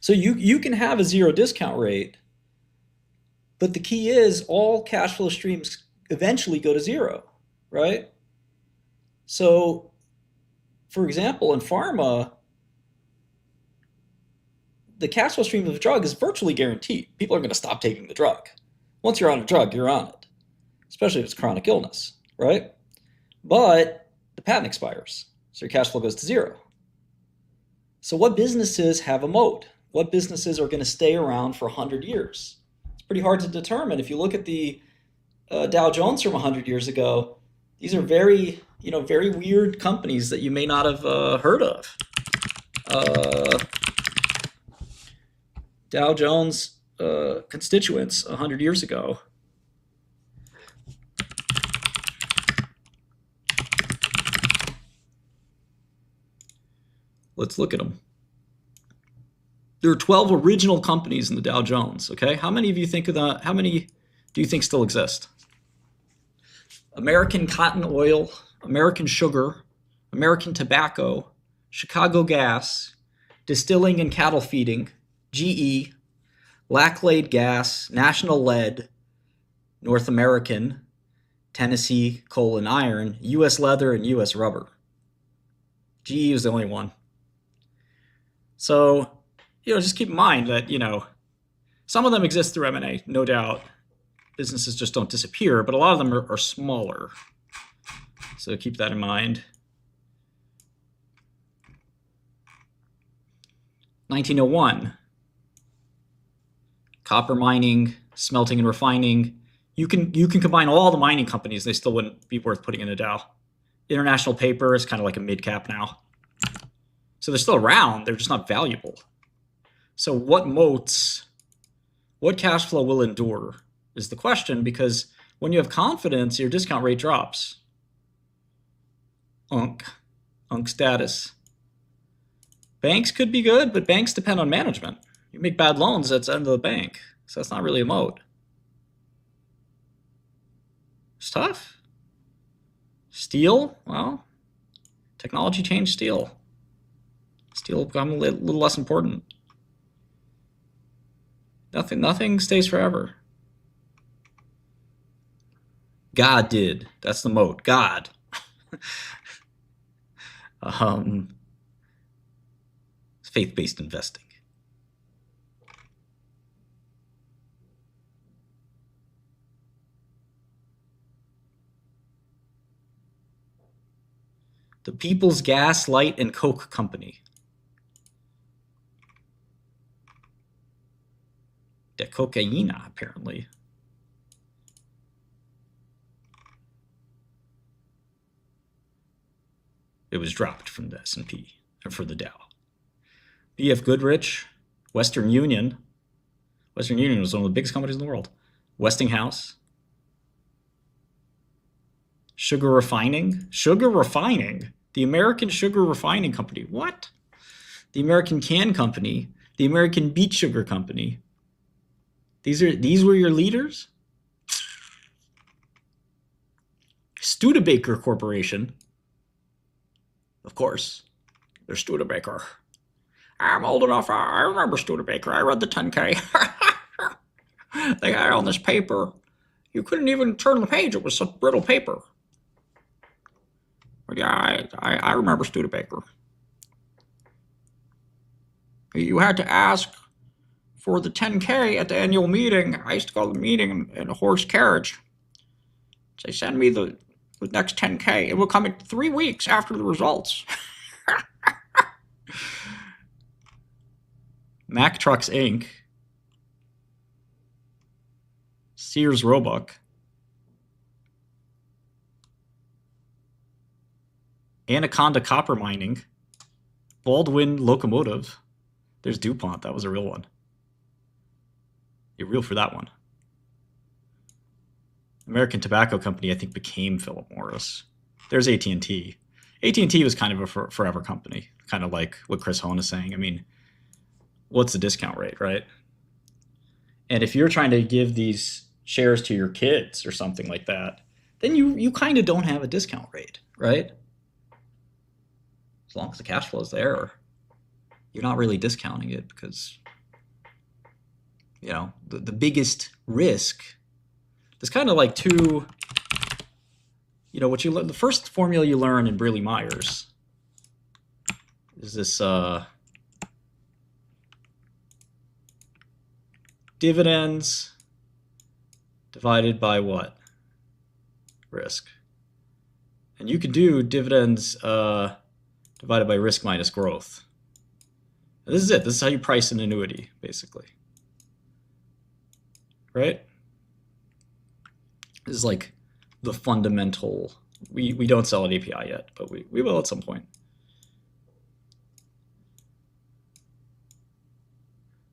So you can have a zero discount rate, but the key is all cash flow streams eventually go to zero, right? So, for example, in pharma, the cash flow stream of a drug is virtually guaranteed. People are going to stop taking the drug. Once you're on a drug, you're on it, especially if it's chronic illness, right? But the patent expires, so your cash flow goes to zero. So what businesses have a moat? What businesses are going to stay around for 100 years? It's pretty hard to determine. If you look at the Dow Jones from 100 years ago, these are very, very weird companies that you may not have heard of. Dow Jones constituents 100 years ago. Let's look at them. There are 12 original companies in the Dow Jones, okay? How many of you think of that? How many do you think still exist? American Cotton Oil, American Sugar, American Tobacco, Chicago Gas, Distilling and Cattle Feeding, GE, Laclade Gas, National Lead, North American, Tennessee Coal and Iron, U.S. Leather, and U.S. Rubber. GE was the only one. So, just keep in mind that, some of them exist through M&A, no doubt. Businesses just don't disappear, but a lot of them are smaller. So keep that in mind. 1901. Copper mining, smelting and refining. You can combine all the mining companies, they still wouldn't be worth putting in a Dow. International Paper is kind of like a mid-cap now. So they're still around, they're just not valuable. So what moats, what cash flow will endure is the question, because when you have confidence, your discount rate drops. UNC status. Banks could be good, but banks depend on management. You make bad loans, that's the end of the bank. So that's not really a moat. It's tough. Steel, well, technology changed steel. Steel will become a little less important. Nothing stays forever. God did. That's the moat. God. Faith-based investing. The People's Gas, Light, and Coke Company. De cocaína, apparently. It was dropped from the S&P, or for the Dow. B.F. Goodrich, Western Union. Western Union was one of the biggest companies in the world. Westinghouse. Sugar refining. Sugar refining. The American Sugar Refining Company. What? The American Can Company. The American Beet Sugar Company. These were your leaders? Studebaker Corporation. Of course, they're Studebaker. I'm old enough. I remember Studebaker. I read the 10K. They had on this paper. You couldn't even turn the page. It was such brittle paper. But yeah, I remember Studebaker. You had to ask for the 10K at the annual meeting. I used to go to the meeting in a horse carriage. They send me the next 10K. It will come in 3 weeks after the results. Mack Trucks Inc. Sears Roebuck. Anaconda Copper Mining. Baldwin Locomotive. There's DuPont. That was a real one. You're real for that one. American Tobacco Company, I think, became Philip Morris. There's AT&T. AT&T was kind of a forever company, kind of like what Chris Hone is saying. I mean, what's the discount rate, right? And if you're trying to give these shares to your kids or something like that, then you kind of don't have a discount rate, right? As long as the cash flow is there, you're not really discounting it because the biggest risk. There's kind of like two, what you learn. The first formula you learn in Braley-Myers is this dividends divided by what? Risk. And you can do dividends divided by risk minus growth. And this is it. This is how you price an annuity, basically. Right? This is like the fundamental. We don't sell at API yet, but we will at some point.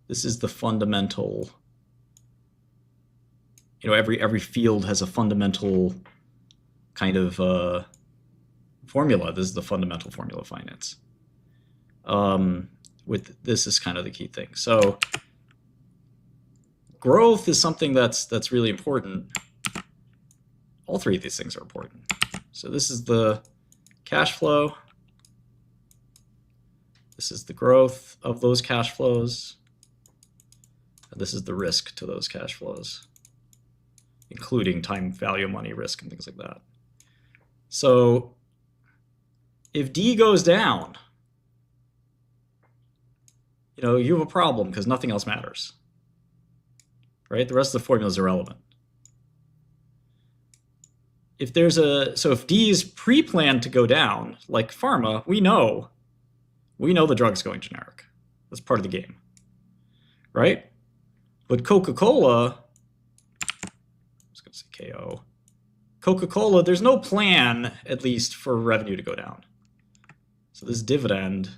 This is the fundamental. Every field has a fundamental kind of formula. This is the fundamental formula of finance. This is kind of the key thing. So growth is something that's really important. All three of these things are important. So this is the cash flow. This is the growth of those cash flows. And this is the risk to those cash flows, including time value of money risk and things like that. So if D goes down, you have a problem because nothing else matters, right? The rest of the formula is irrelevant. If if D is pre-planned to go down, like pharma, we know the drug's going generic. That's part of the game, right? But Coca-Cola, I was going to say KO. Coca-Cola, there's no plan, at least, for revenue to go down. So this dividend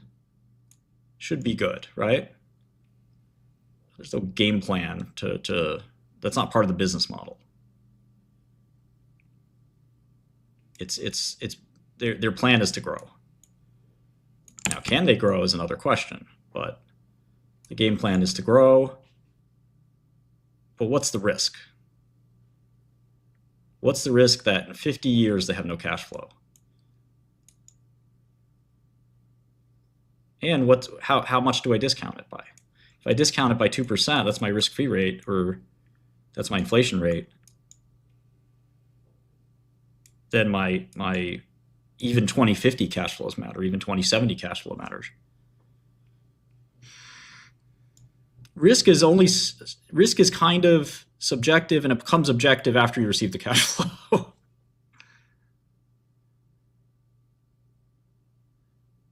should be good, right? There's no game plan that's not part of the business model. Their plan is to grow. Now, can they grow is another question, but the game plan is to grow. But what's the risk? What's the risk that in 50 years they have no cash flow? And how much do I discount it by? If I discount it by 2%, that's my risk-free rate, or that's my inflation rate. Then my even 2050 cash flows matter, even 2070 cash flow matters. Risk is kind of subjective, and it becomes objective after you receive the cash flow.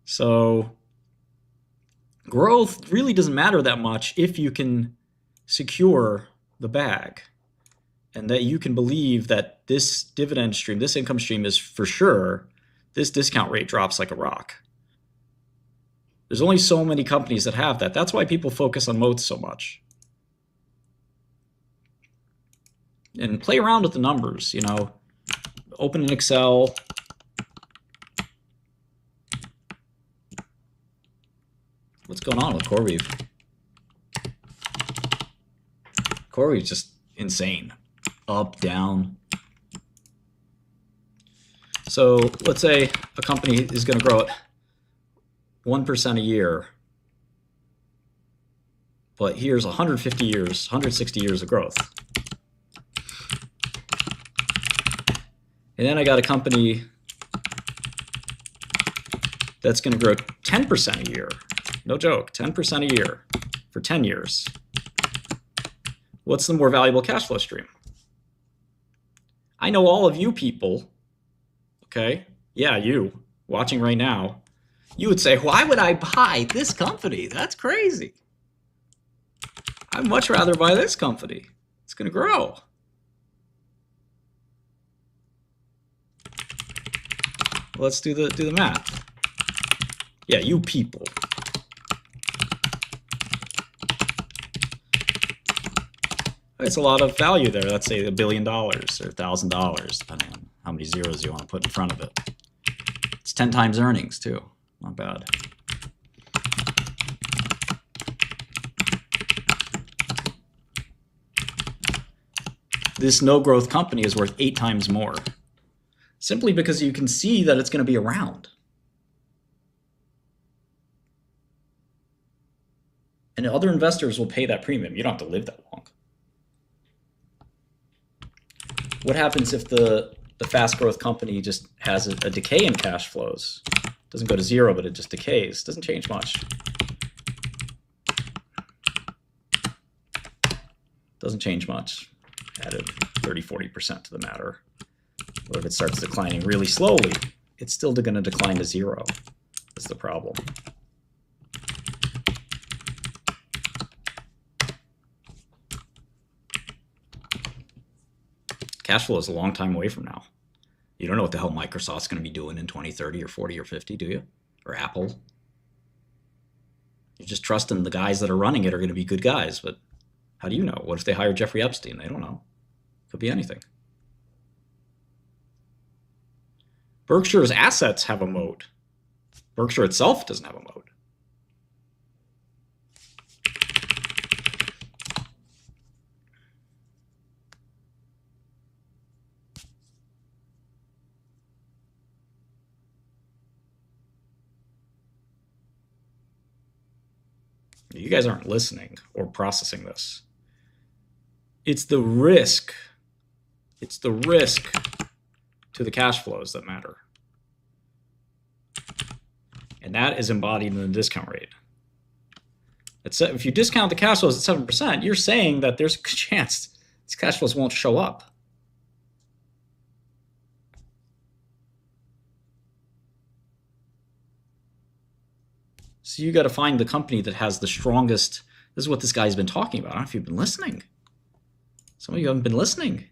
So growth really doesn't matter that much if you can secure the bag, and that you can believe that this dividend stream, this income stream is for sure, this discount rate drops like a rock. There's only so many companies that have that. That's why people focus on MOAT so much. And play around with the numbers, Open an Excel. What's going on with CoreWeave? CoreWeave's just insane. Up, down. So let's say a company is going to grow at 1% a year, but here's 150 years, 160 years of growth. And then I got a company that's going to grow 10% a year. No joke, 10% a year for 10 years. What's the more valuable cash flow stream? I know all of you people, okay? Yeah, you watching right now. You would say, why would I buy this company? That's crazy. I'd much rather buy this company. It's going to grow. Let's do the math. Yeah, you people. It's a lot of value there. Let's say $1 billion or $1,000, depending on how many zeros you want to put in front of it. It's 10 times earnings too. Not bad. This no growth company is worth 8 times more, simply because you can see that it's going to be around. And other investors will pay that premium. You don't have to live that long. What happens if the fast growth company just has a decay in cash flows? It doesn't go to zero, but it just decays. Doesn't change much. Doesn't change much. Added 30–40% to the matter. What if it starts declining really slowly? It's still going to decline to zero. That's the problem. Cash flow is a long time away from now. You don't know what the hell Microsoft's going to be doing in 2030 or 40 or 50, do you? Or Apple. You're just trusting the guys that are running it are going to be good guys, but how do you know? What if they hire Jeffrey Epstein? They don't know. Could be anything. Berkshire's assets have a moat. Berkshire itself doesn't have a moat. You guys aren't listening or processing this. It's the risk. It's the risk to the cash flows that matter. And that is embodied in the discount rate. If you discount the cash flows at 7%, you're saying that there's a good chance these cash flows won't show up. So you got to find the company that has the strongest. This is what this guy's been talking about. I don't know if you've been listening. Some of you haven't been listening.